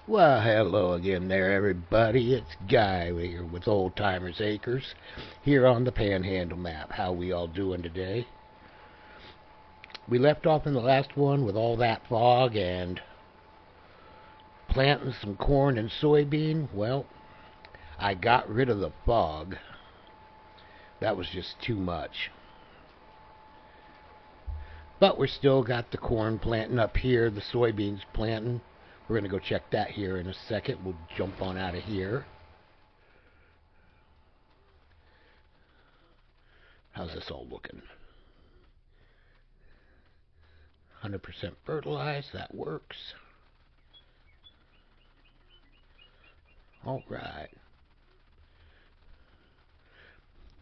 Well, hello again there, everybody. It's Guy here with Oldtimersacres here on the Panhandle map. How we all doing today? We left off in the last one with all that fog and planting some corn and soybean. Well, I got rid of the fog. That was just too much. But we still got the corn planting up here, the soybeans planting. We're going to go check that here in a second. We'll jump on out of here. How's this all looking? 100% fertilized. That works. All right.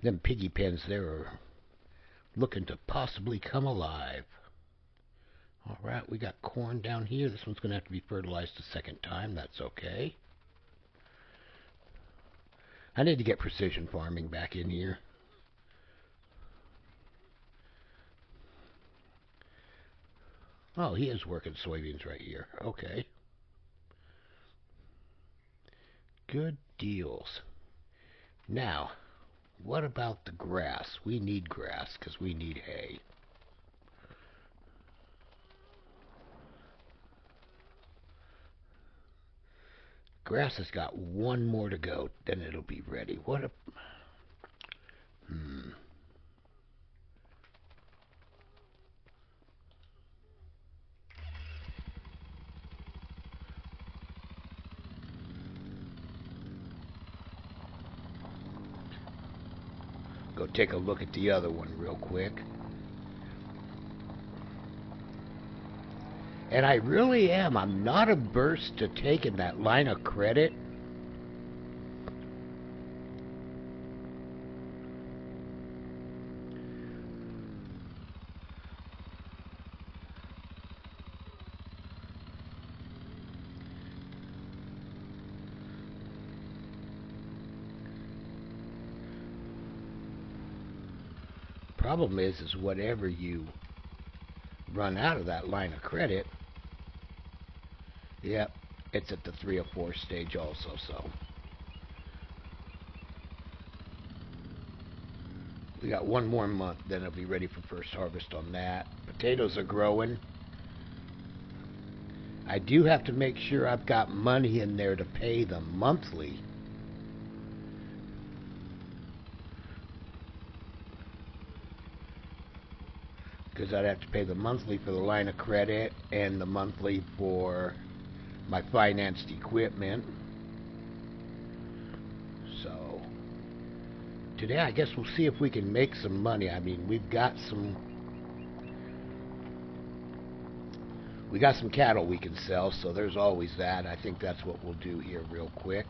Them piggy pens there are looking to possibly come alive. All right, we got corn down here. This one's going to have to be fertilized a second time. That's okay. I need to get precision farming back in here. Oh, he is working soybeans right here. Okay. Good deals. Now, what about the grass? We need grass because we need hay. Grass has got one more to go, then it'll be ready. What a... Go take a look at the other one real quick. And I really am. I'm not averse to taking that line of credit. Problem is whatever you run out of that line of credit, yep, it's at the 3 or 4 stage also, so we got one more month, then it'll be ready for first harvest on that. Potatoes are growing. I do have to make sure I've got money in there to pay them monthly. Because I'd have to pay the monthly for the line of credit and the monthly for my financed equipment. So today I guess we'll see if we can make some money. I mean, we got some cattle we can sell, so there's always that. I think that's what we'll do here real quick.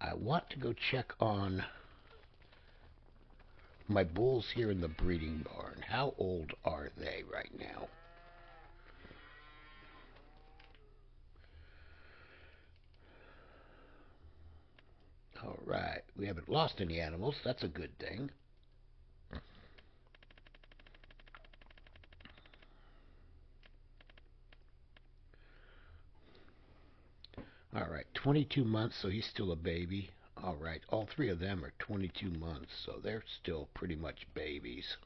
I want to go check on my bulls here in the breeding barn. How old are they right now? All right, we haven't lost any animals. That's a good thing. All right, 22 months, so he's still a baby. All right, all 3 of them are 22 months, so they're still pretty much babies.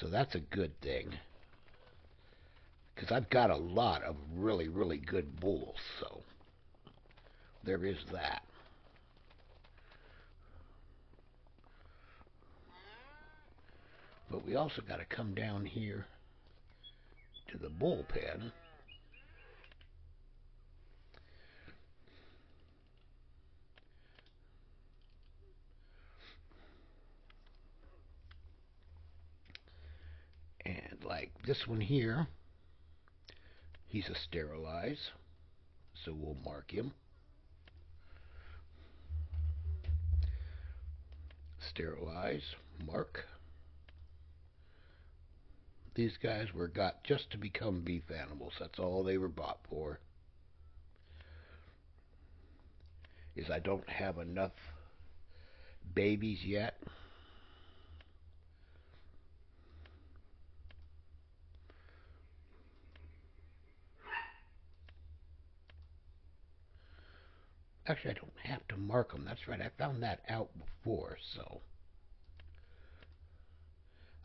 So that's a good thing. Because I've got a lot of really, really good bulls, so there is that. But we also got to come down here to the bullpen. And like this one here, he's a sterilize, so we'll mark him. Sterilize, mark. These guys were got just to become beef animals. That's all they were bought for. Is I don't have enough babies yet. Actually, I don't have to mark them. That's right, I found that out before, so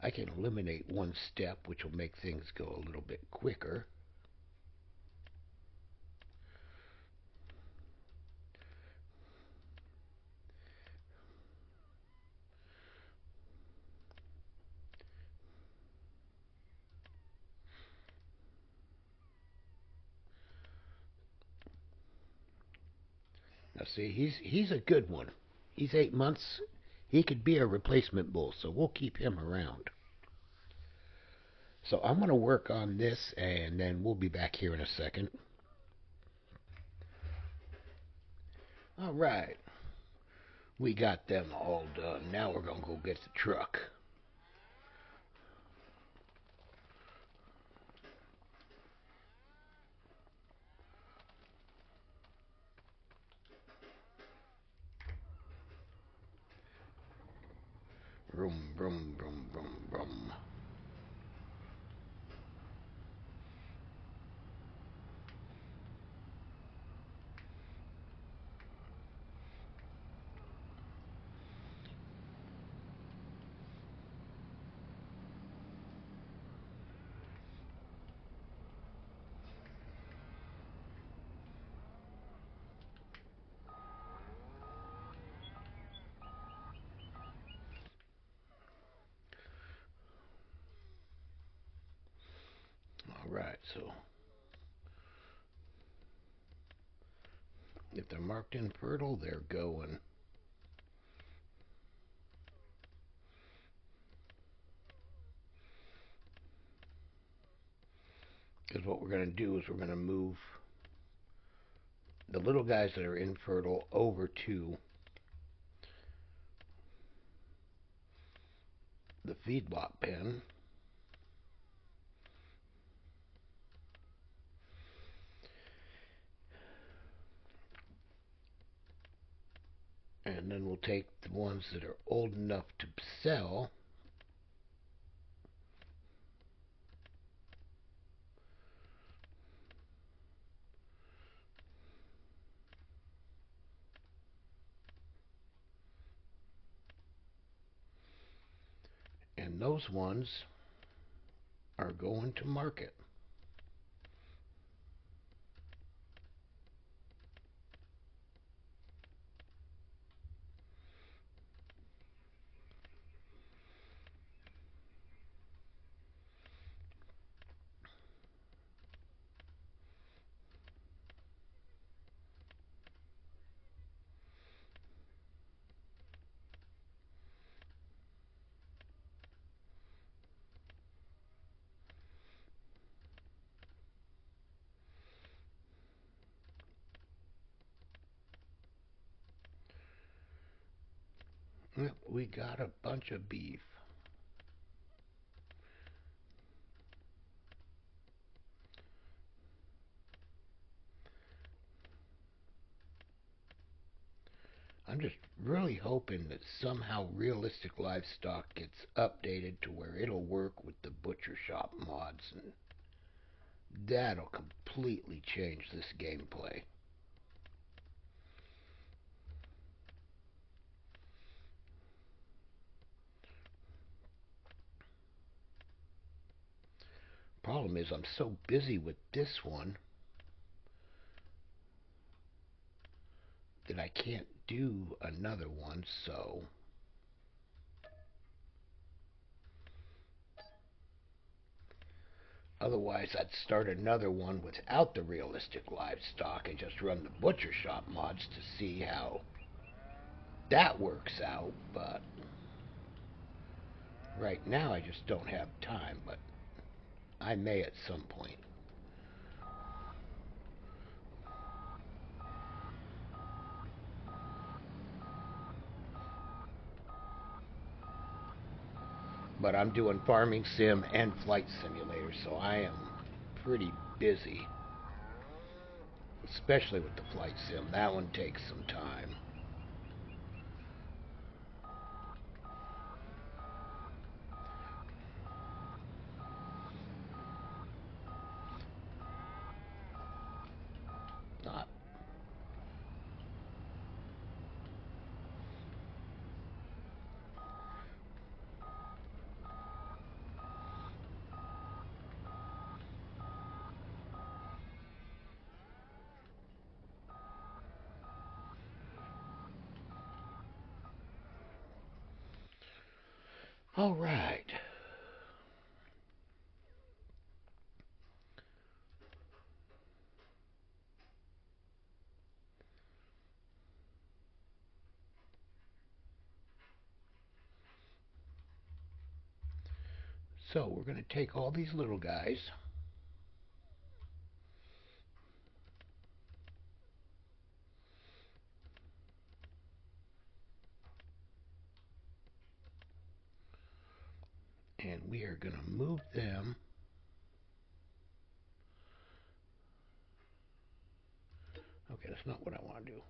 I can eliminate one step, which will make things go a little bit quicker. Now see, he's a good one. He's 8 months. He could be a replacement bull, so we'll keep him around. So I'm going to work on this, and then we'll be back here in a second. All right. We got them all done. Now we're going to go get the truck. Vroom, vroom, vroom, vroom, vroom. All right, so if they're marked infertile, they're going. Because what we're going to do is we're going to move the little guys that are infertile over to the feedlot pen. And then we'll take the ones that are old enough to sell. And those ones are going to market. We got a bunch of beef. I'm just really hoping that somehow Realistic Livestock gets updated to where it'll work with the butcher shop mods, and that'll completely change this gameplay. Problem is, I'm so busy with this one that I can't do another one, so otherwise I'd start another one without the Realistic Livestock and just run the butcher shop mods to see how that works out, but right now I just don't have time, but I may at some point. But I'm doing farming sim and flight simulator, so I am pretty busy. Especially with the flight sim. That one takes some time. Not All right. So we're going to take all these little guys, and we are going to move them Okay, that's not what I want to do.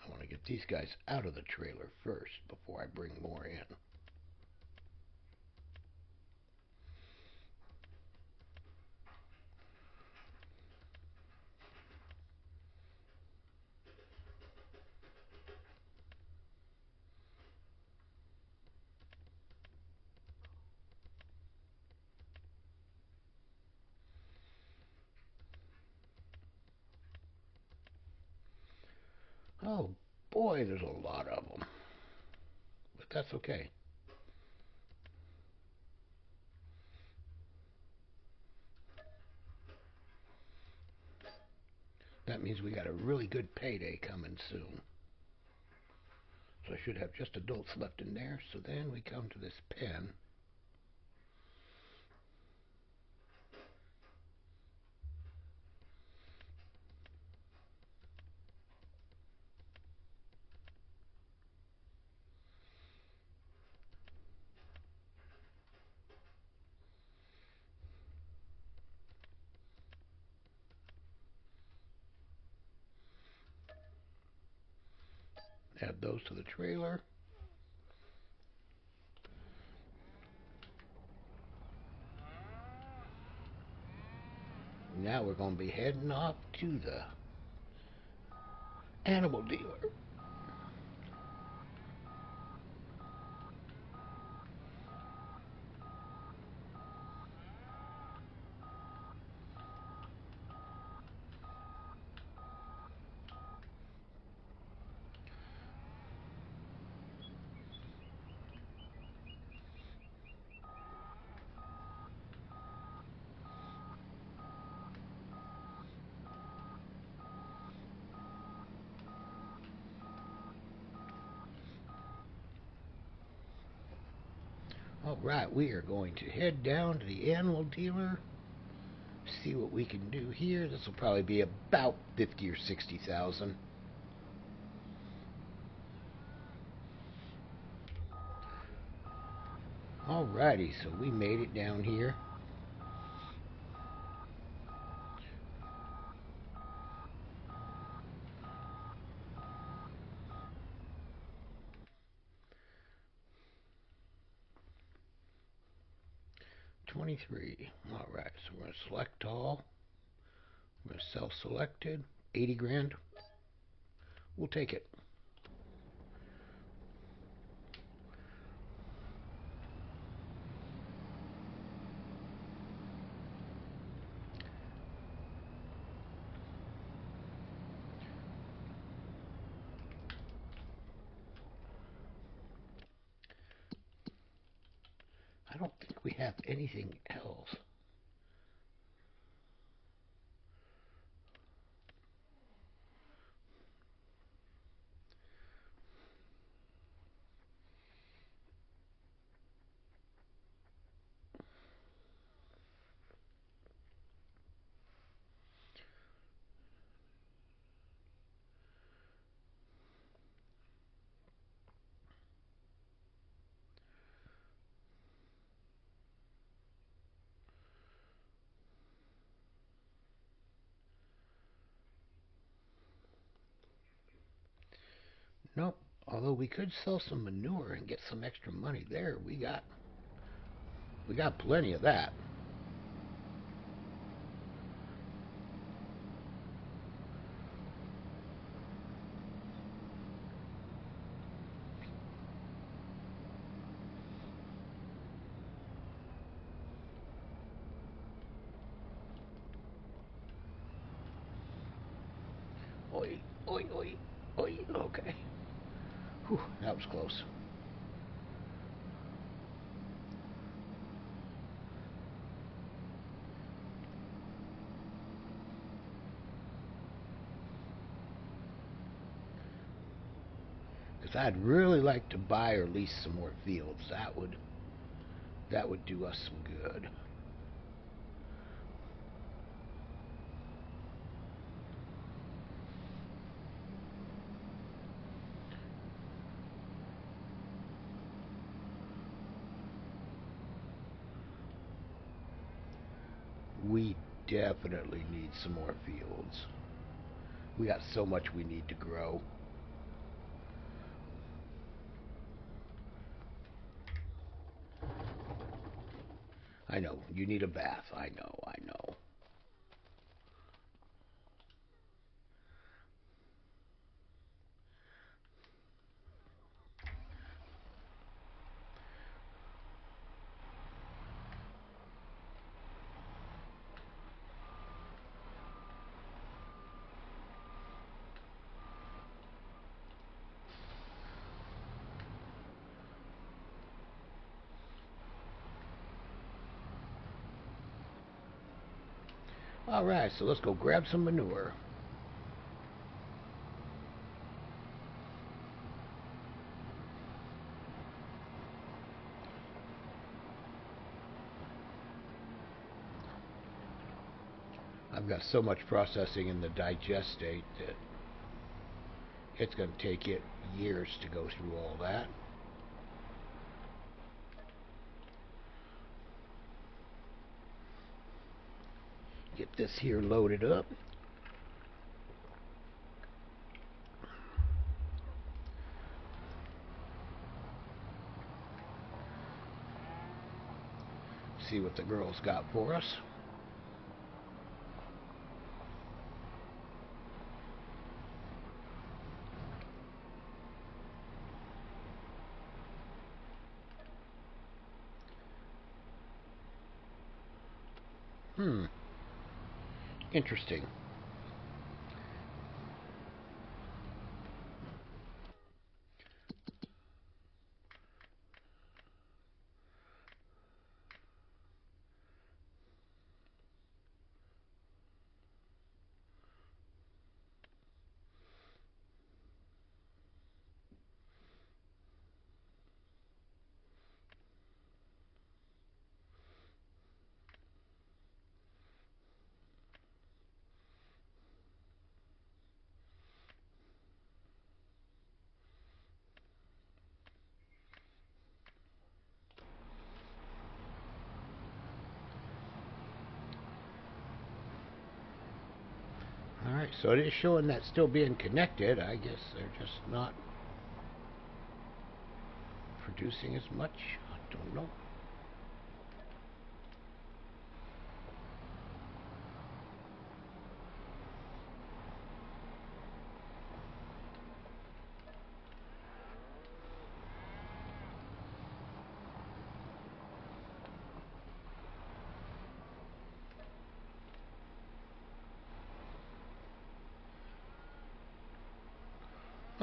I want to get these guys out of the trailer first before I bring more in. Oh boy, there's a lot of them. But that's okay. That means we got a really good payday coming soon. So I should have just adults left in there. So then we come to this pen. Add those to the trailer. Now we're going to be heading off to the animal dealer. Alright, we are going to head down to the animal dealer, see what we can do here. This will probably be about 50 or 60,000. Alrighty, so we made it down here. $23. Alright, so we're going to select all. We're going to self-selected. 80 grand. We'll take it. I don't think we have anything else. Nope. Although we could sell some manure and get some extra money there. We got We got plenty of that. Oi, oi, oi, oi. Okay. Whew, that was close. Because I'd really like to buy or lease some more fields. That would do us some good. We definitely need some more fields. We got so much we need to grow. I know, you need a bath. I know, I know. Alright, so let's go grab some manure. I've got so much processing in the digestate that it's going to take it years to go through all that. Get this here loaded up. See what the girls got for us. Interesting. Alright, so it is showing that still being connected. I guess they're just not producing as much. I don't know.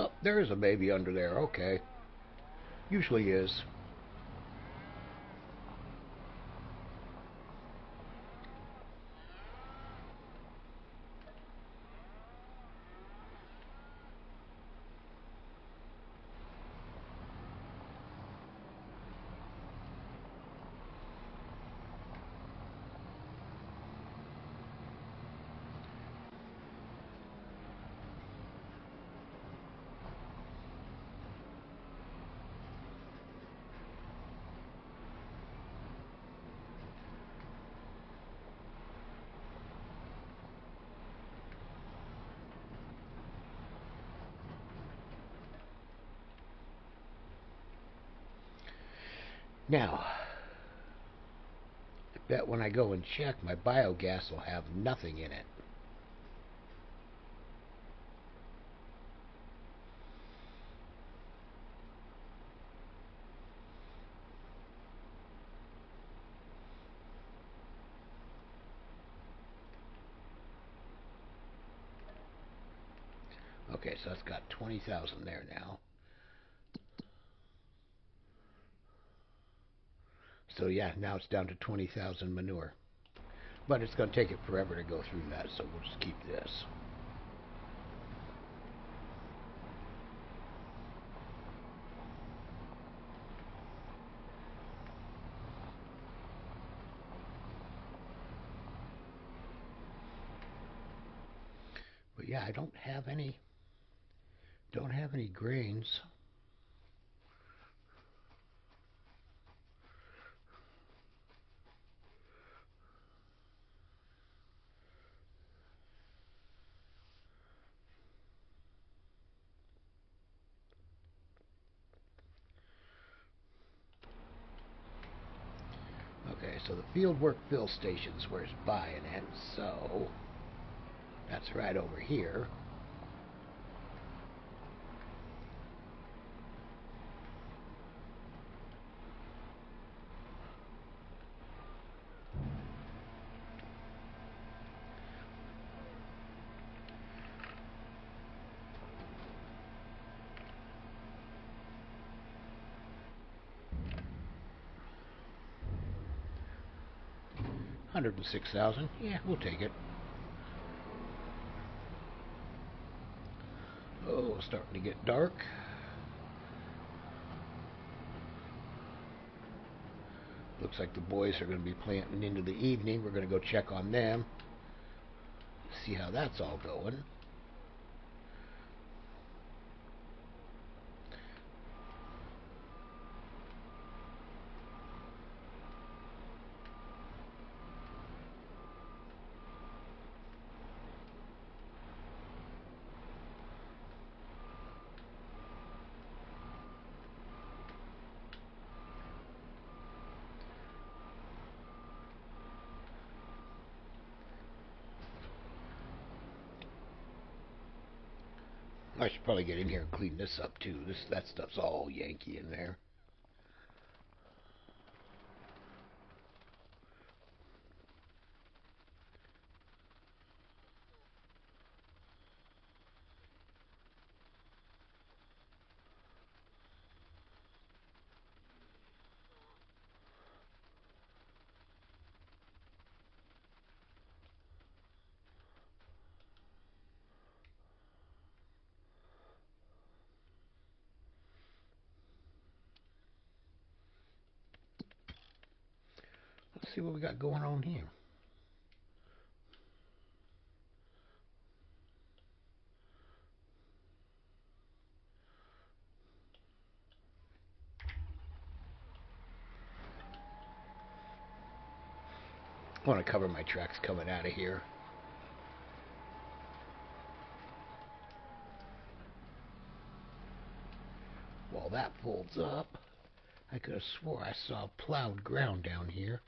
Oh, there is a baby under there. Okay. Usually is. Now, Bet when I go and check, my biogas will have nothing in it. Okay, so that's got 20,000 there now. So yeah, now it's down to 20,000 manure. But it's going to take it forever to go through that, so we'll just keep this. But yeah, I don't have any grains. Okay, so the fieldwork fill station's where it's buying it, so that's right over here. $106,000. Yeah, we'll take it. Oh, it's starting to get dark. Looks like the boys are going to be planting into the evening. We're going to go check on them. See how that's all going. I should probably get in here and clean this up too. That stuff's all Yankee in there. Let's see what we got going on here. I want to cover my tracks coming out of here. While that folds up, I could have swore I saw plowed ground down here.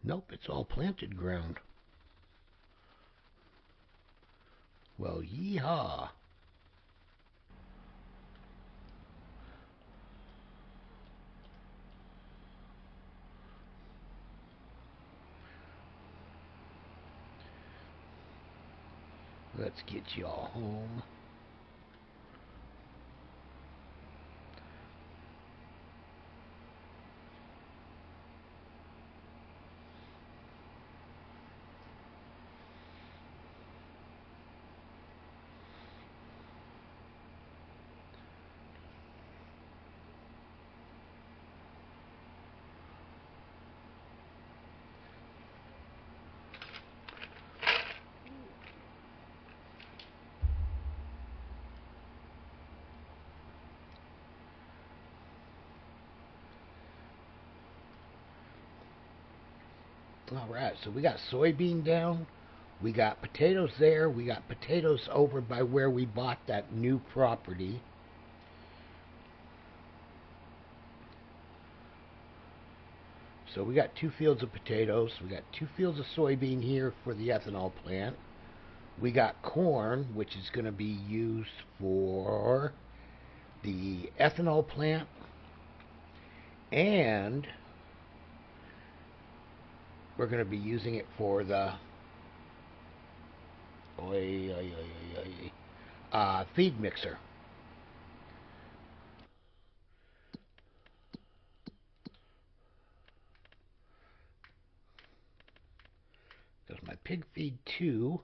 Nope, it's all planted ground. Well, yeehaw. Let's get y'all home. All right, so we got soybean down. We got potatoes there. We got potatoes over by where we bought that new property. So we got 2 fields of potatoes. We got 2 fields of soybean here for the ethanol plant. We got corn, which is going to be used for the ethanol plant. And we're going to be using it for the feed mixer. Because my pig feed 2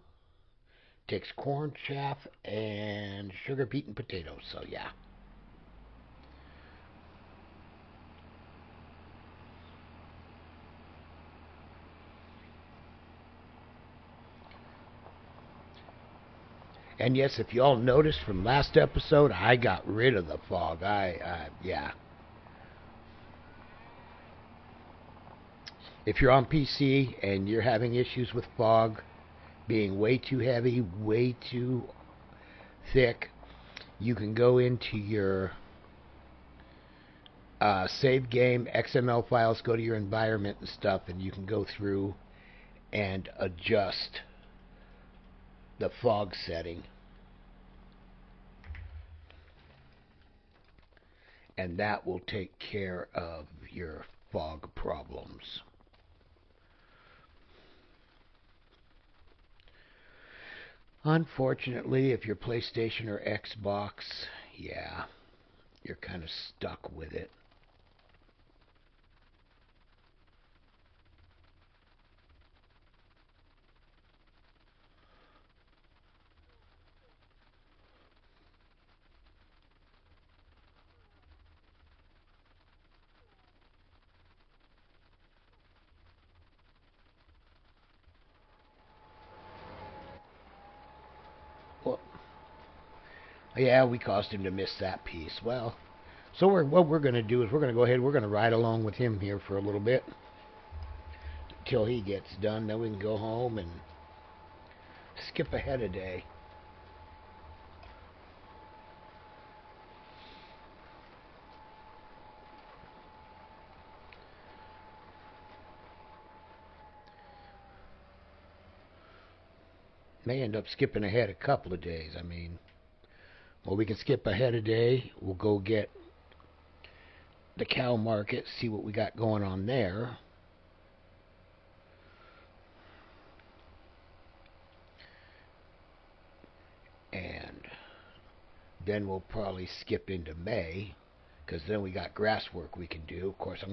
takes corn chaff and sugar beet and potatoes. So yeah. And yes, if y'all noticed from last episode, I got rid of the fog. Yeah. If you're on PC and you're having issues with fog being way too heavy, way too thick, you can go into your save game XML files, go to your environment and stuff, and you can go through and adjust the fog setting. And that will take care of your fog problems. Unfortunately, if you're PlayStation or Xbox, yeah, you're kind of stuck with it. Well, yeah, we caused him to miss that piece. Well, so what we're going to do is we're going to go ahead, we're going to ride along with him here for a little bit until he gets done. Then we can go home and skip ahead a day. May end up skipping ahead a couple of days. I mean, well, we can skip ahead a day. We'll go get the cow market, see what we got going on there. And then we'll probably skip into May, because then we got grass work we can do. Of course,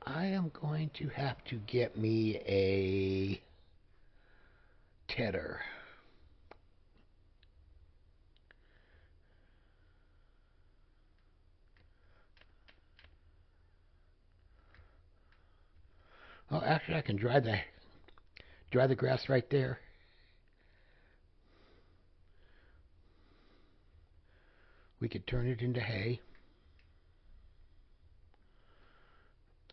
I am going to have to get me a tedder. Oh, actually, I can dry the grass right there. We could turn it into hay,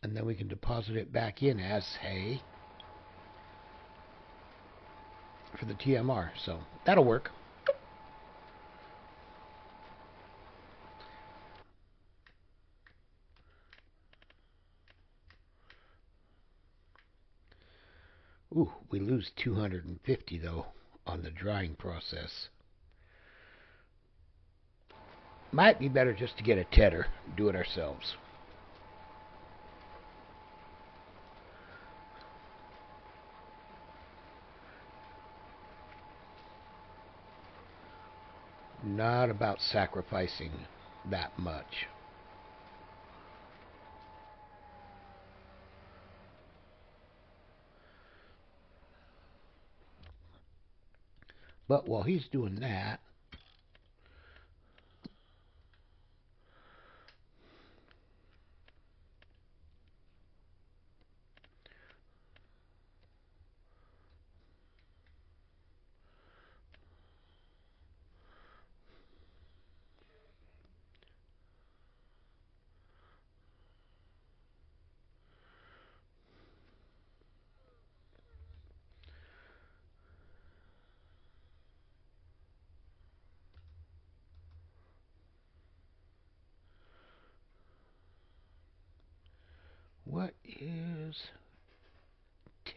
and then we can deposit it back in as hay for the TMR. So that'll work. Ooh, we lose 250 though on the drying process. Might be better just to get a tedder, do it ourselves. Not about sacrificing that much. But while he's doing that, what is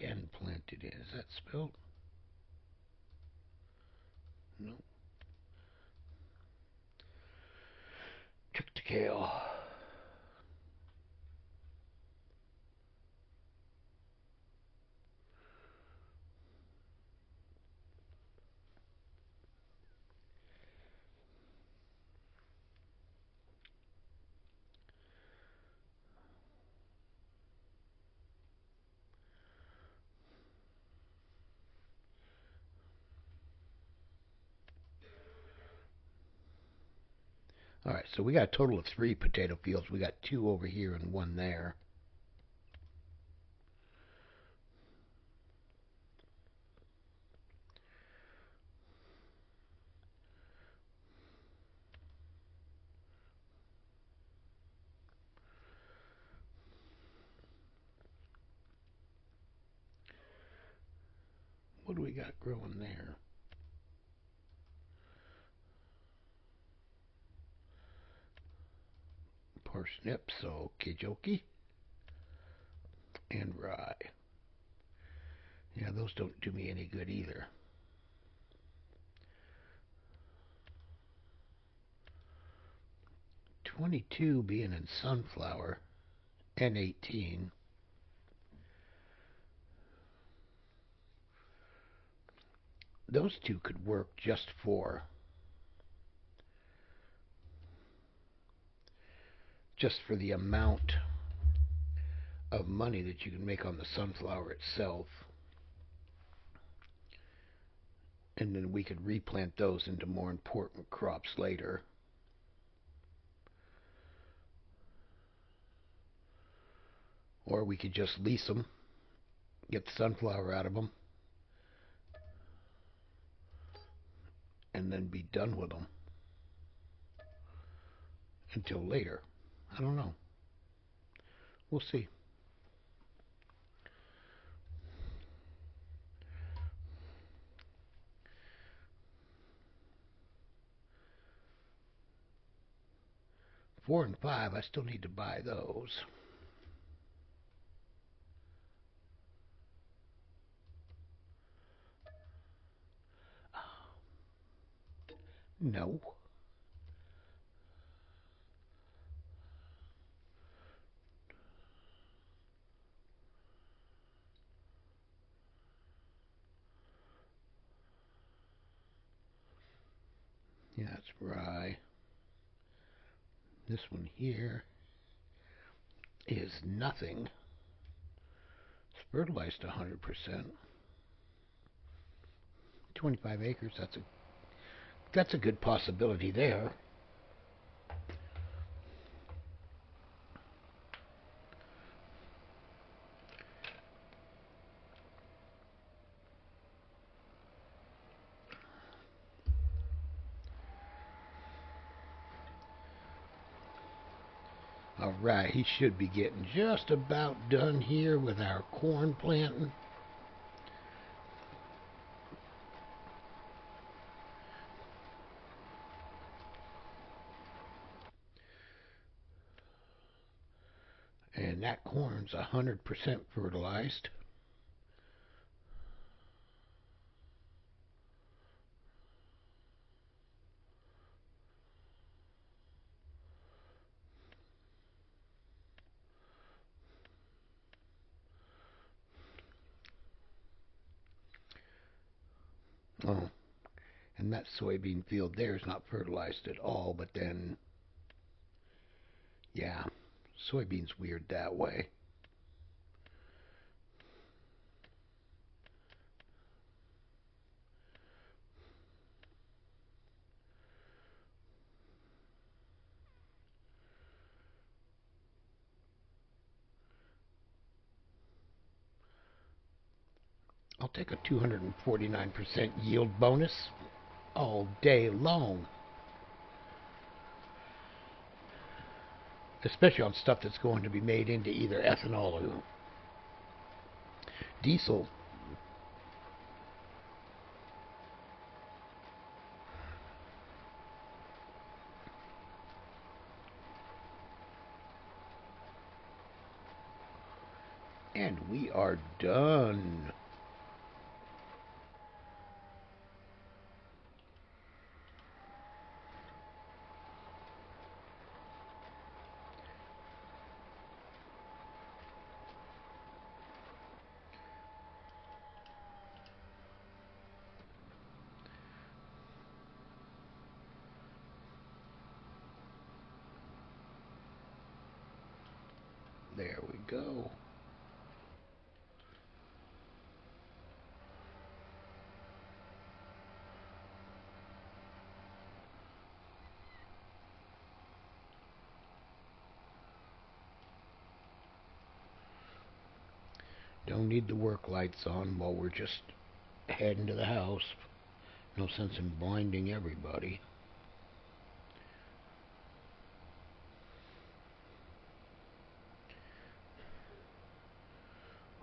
10 planted in? Is that spelled? No. Triticale. Alright, so we got a total of 3 potato fields. We got 2 over here and 1 there. What do we got growing there? Parsnips, okie dokie. And rye. Yeah, those don't do me any good either. $22 being in sunflower and 18. Those two could work just for the amount of money that you can make on the sunflower itself. And then we could replant those into more important crops later. Or we could just lease them, get the sunflower out of them, and then be done with them until later. I don't know. We'll see. Four and 5, I still need to buy those. No. Yeah, that's rye. This one here is nothing. It's fertilized 100%. 25 acres, that's a good possibility there. Alright, he should be getting just about done here with our corn planting. And that corn's 100% fertilized. Oh, and that soybean field there is not fertilized at all, but then, yeah, soybean's weird that way. I'll take a 249% yield bonus all day long. Especially on stuff that's going to be made into either ethanol or diesel. And we are done. There we go. Don't need the work lights on while we're just heading to the house. No sense in blinding everybody.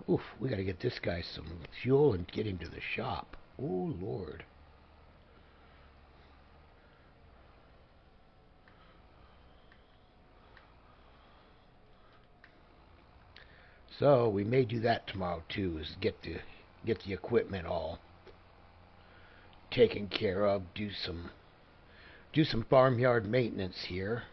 Oof, we gotta get this guy some fuel and get him to the shop. Oh, Lord. So we may do that tomorrow too, is get the equipment all taken care of, do some farmyard maintenance here.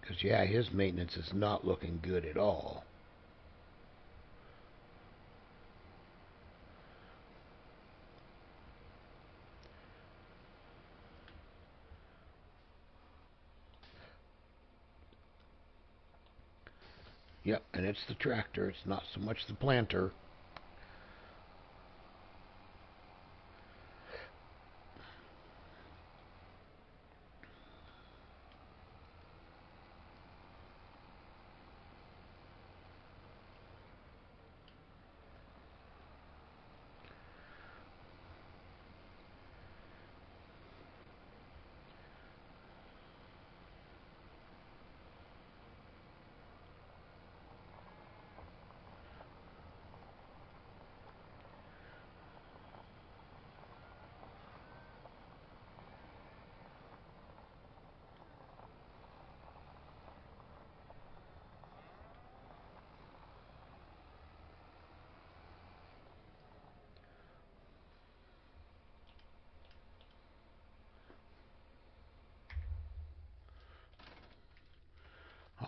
Because yeah, his maintenance is not looking good at all. Yep, and it's the tractor, it's not so much the planter.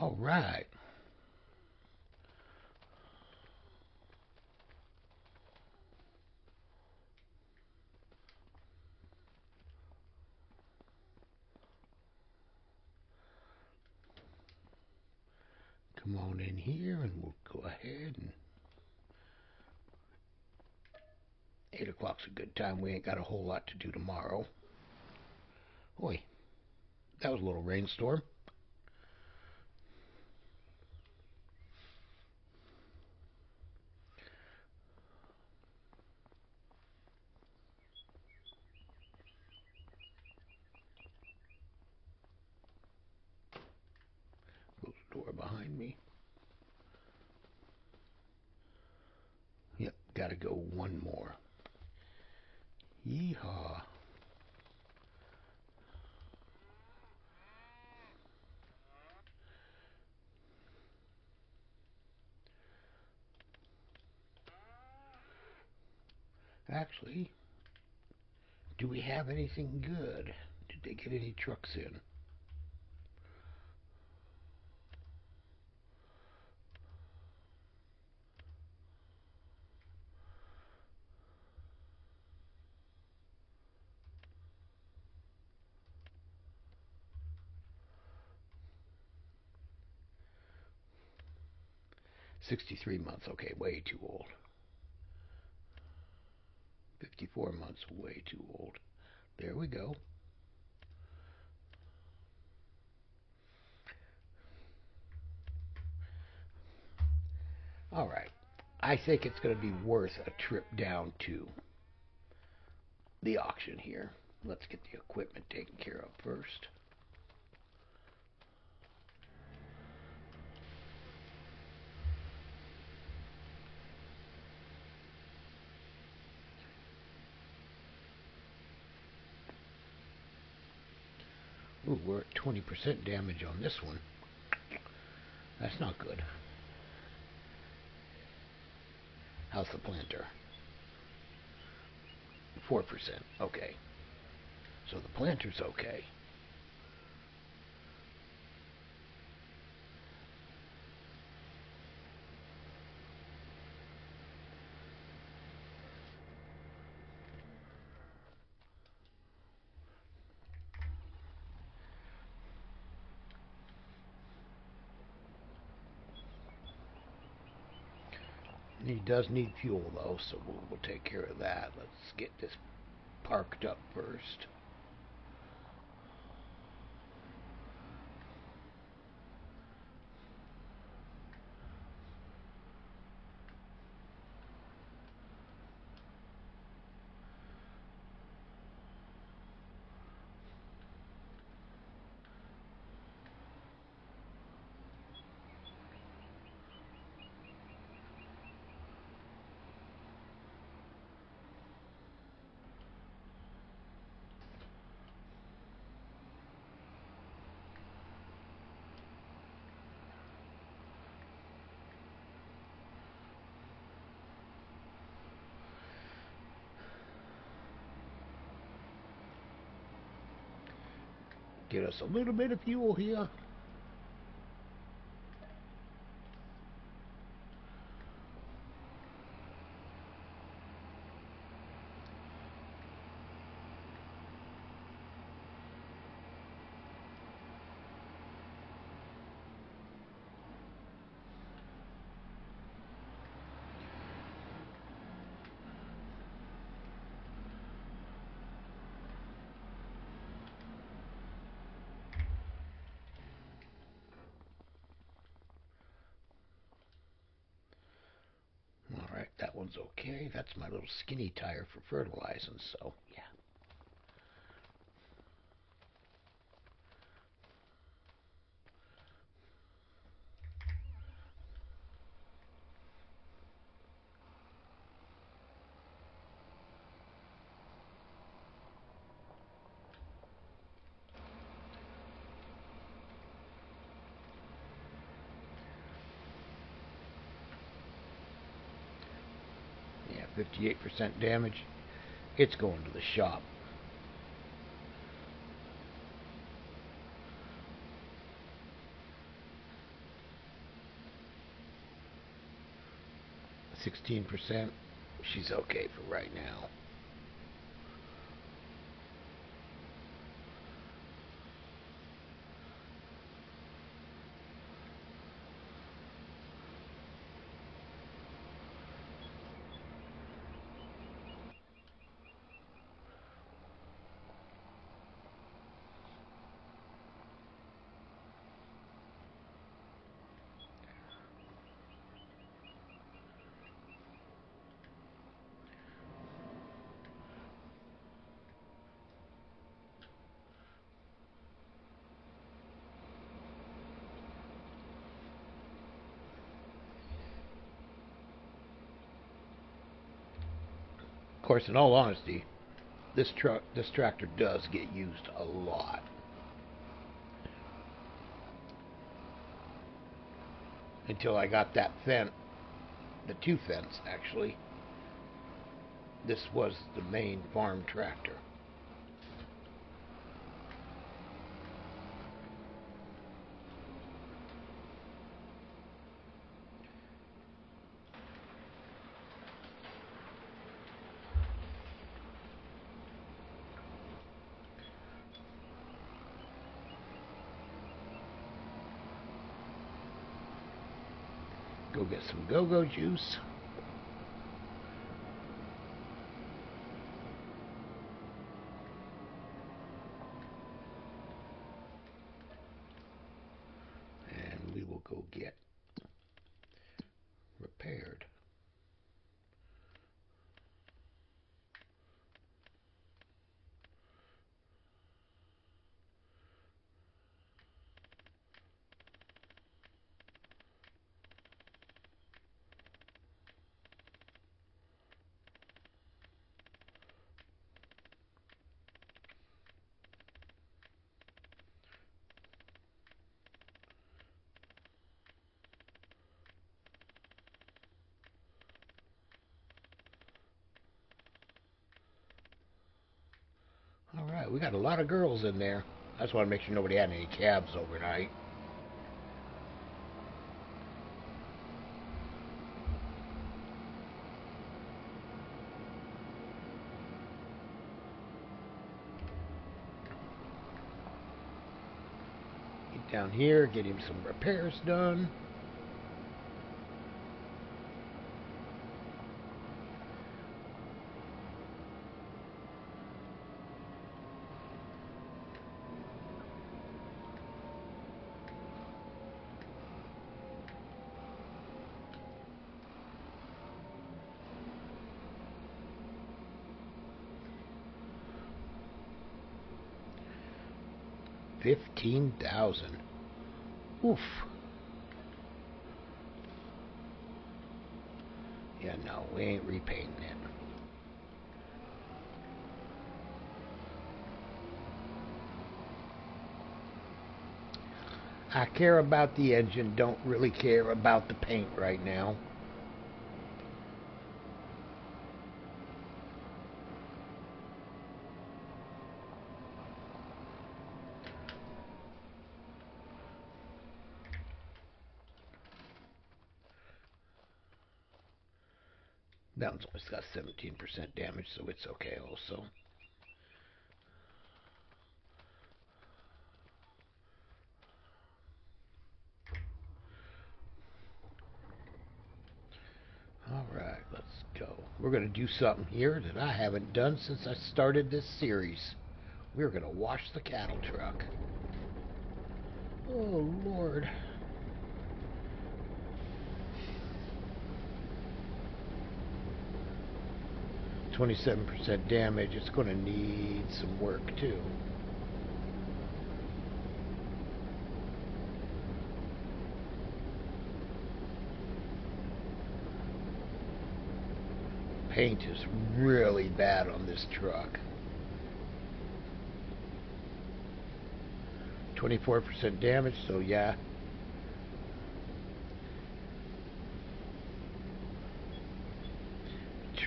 All right. Come on in here and we'll go ahead and 8 o'clock's a good time. We ain't got a whole lot to do tomorrow. Boy, that was a little rainstorm. Close the door behind me. Yep, gotta go one more. Yeehaw. Actually, do we have anything good? Did they get any trucks in? $63 months, okay, way too old. 54 months, way too old. There we go. All right. I think it's going to be worth a trip down to the auction here. Let's get the equipment taken care of first. Ooh, we're at 20% damage on this one. That's not good. How's the planter? 4%. Okay. So the planter's okay. He does need fuel though, so we'll take care of that. Let's get this parked up first. Get us a little bit of fuel here. Alright, that one's okay. That's my little skinny tire for fertilizing, so yeah. Yeah, 58% damage. It's going to the shop. %. She's okay for right now. Of course, in all honesty, this tractor does get used a lot. Until I got that fence, the two fence actually. This was the main farm tractor. Go get some go-go juice. And we will go get repaired. we got a lot of girls in there. I just want to make sure nobody had any calves overnight. Get down here, get him some repairs done. $15,000. Oof. Yeah, no, we ain't repainting it. I care about the engine, don't really care about the paint right now. That one's only got 17% damage, so it's okay also. Alright, let's go. We're going to do something here that I haven't done since I started this series. We're going to wash the cattle truck. Oh, Lord. %27 damage. It's going to need some work too. Paint is really bad on this truck. 24% damage, so yeah.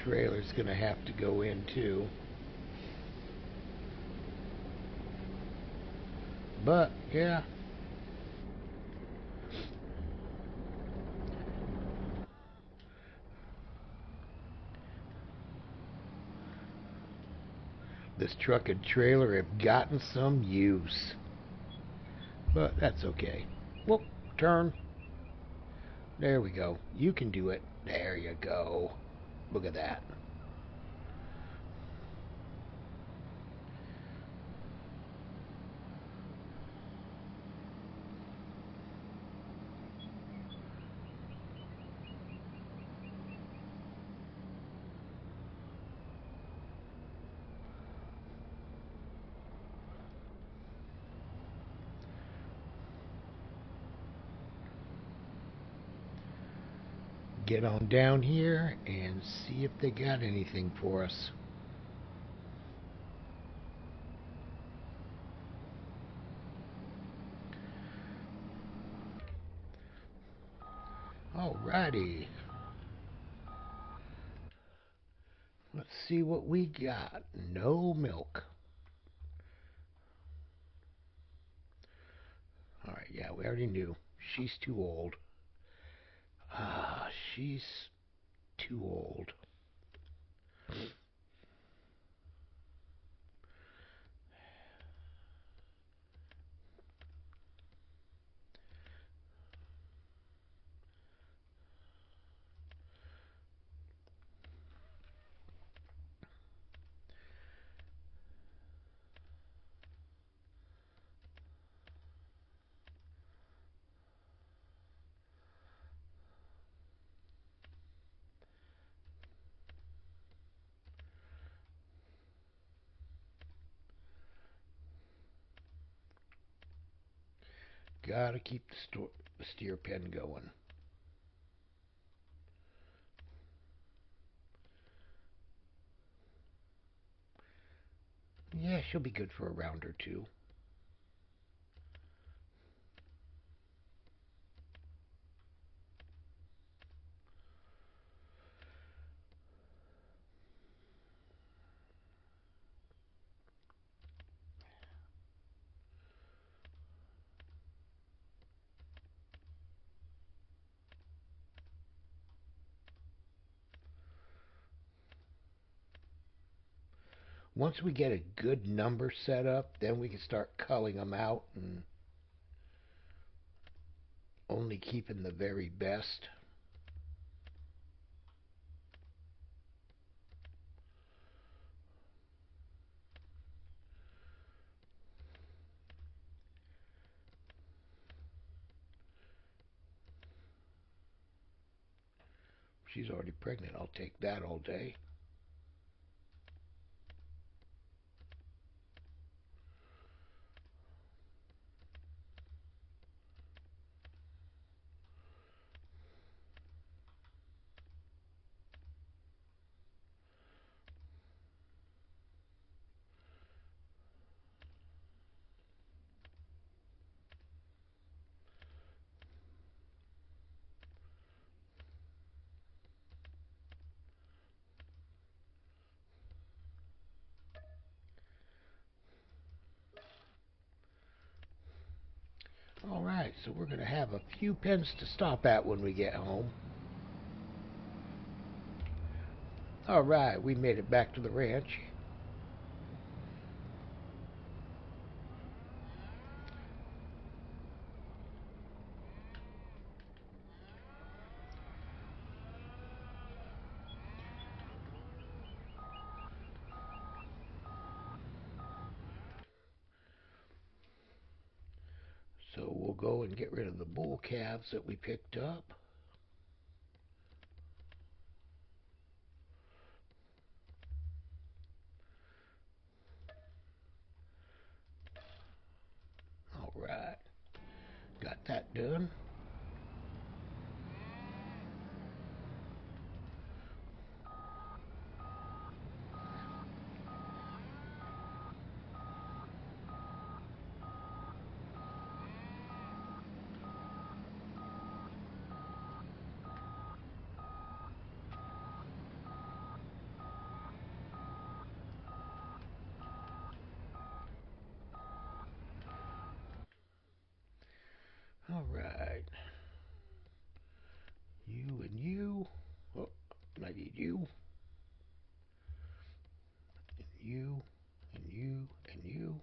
Trailer's gonna have to go in too. But yeah. This truck and trailer have gotten some use. But that's okay. Whoop, turn. There we go. You can do it. There you go. Look at that. Get on down here and see if they got anything for us. Alrighty. Let's see what we got. No milk. Alright, yeah, we already knew. She's too old. She's too old. Gotta keep the steer pen going. Yeah, she'll be good for a round or two. Once we get a good number set up, then we can start culling them out and only keeping the very best. She's already pregnant. I'll take that all day. Alright, so we're going to have a few pens to stop at when we get home. Alright, we made it back to the ranch. So we'll go and get rid of the bull calves that we picked up. Alright, got that done. Alright. You and you. Oh, I need you. And you. And you. And you.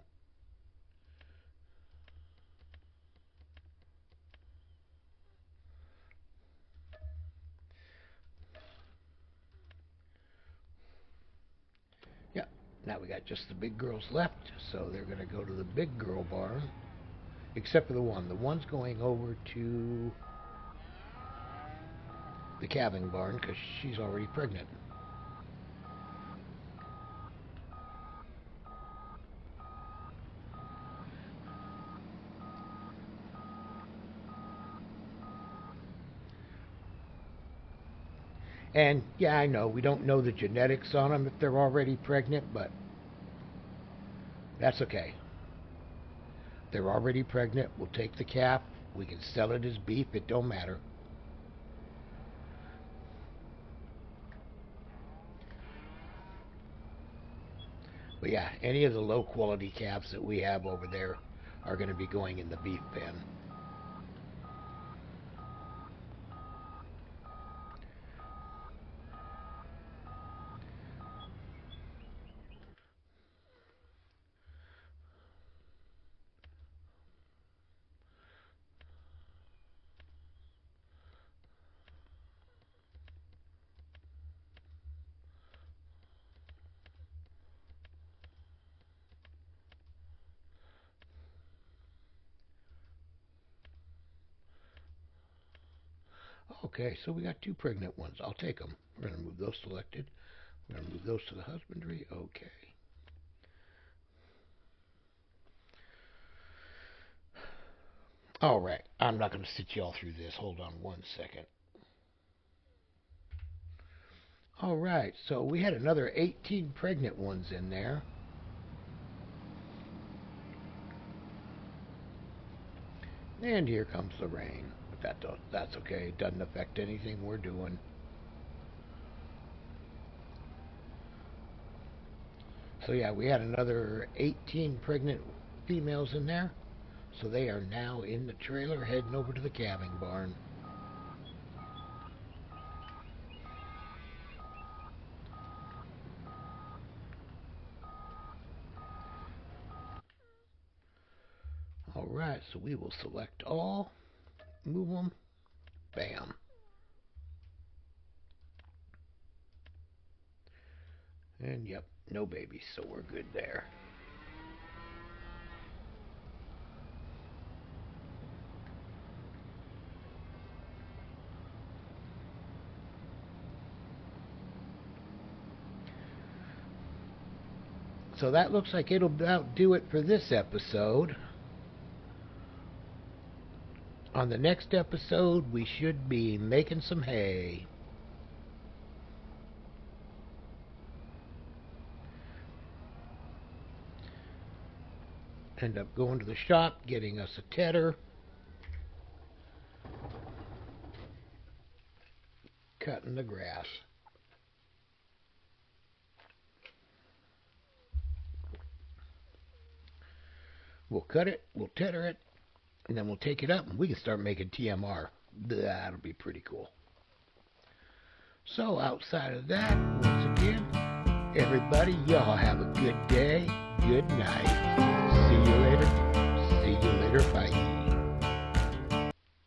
Yep. Now we got just the big girls left, so they're going to go to the big girl barn. Except for the one. The one's going over to the calving barn because she's already pregnant. And yeah, I know we don't know the genetics on them if they're already pregnant, but that's okay. They're already pregnant. We'll take the calf. We can sell it as beef. It don't matter. But yeah, any of the low quality calves that we have over there are going to be going in the beef pen. Okay, so we got two pregnant ones. I'll take them. We're going to move those selected. We're going to move those to the husbandry. Okay. Alright, I'm not going to sit you all through this. Hold on one second. Alright, so we had another 18 pregnant ones in there. And here comes the rain. But that's okay. It doesn't affect anything we're doing. So yeah, we had another 18 pregnant females in there. So they are now in the trailer heading over to the calving barn. Alright, so we will select all, move them, bam. And yep, no babies, so we're good there. So that looks like it'll about do it for this episode. On the next episode, we should be making some hay. End up going to the shop, getting us a tedder, cutting the grass. We'll cut it, we'll tedder it, and then we'll take it up and we can start making TMR. That'll be pretty cool. So outside of that, once again, everybody, y'all have a good day, good night. See you later. See you later. Bye.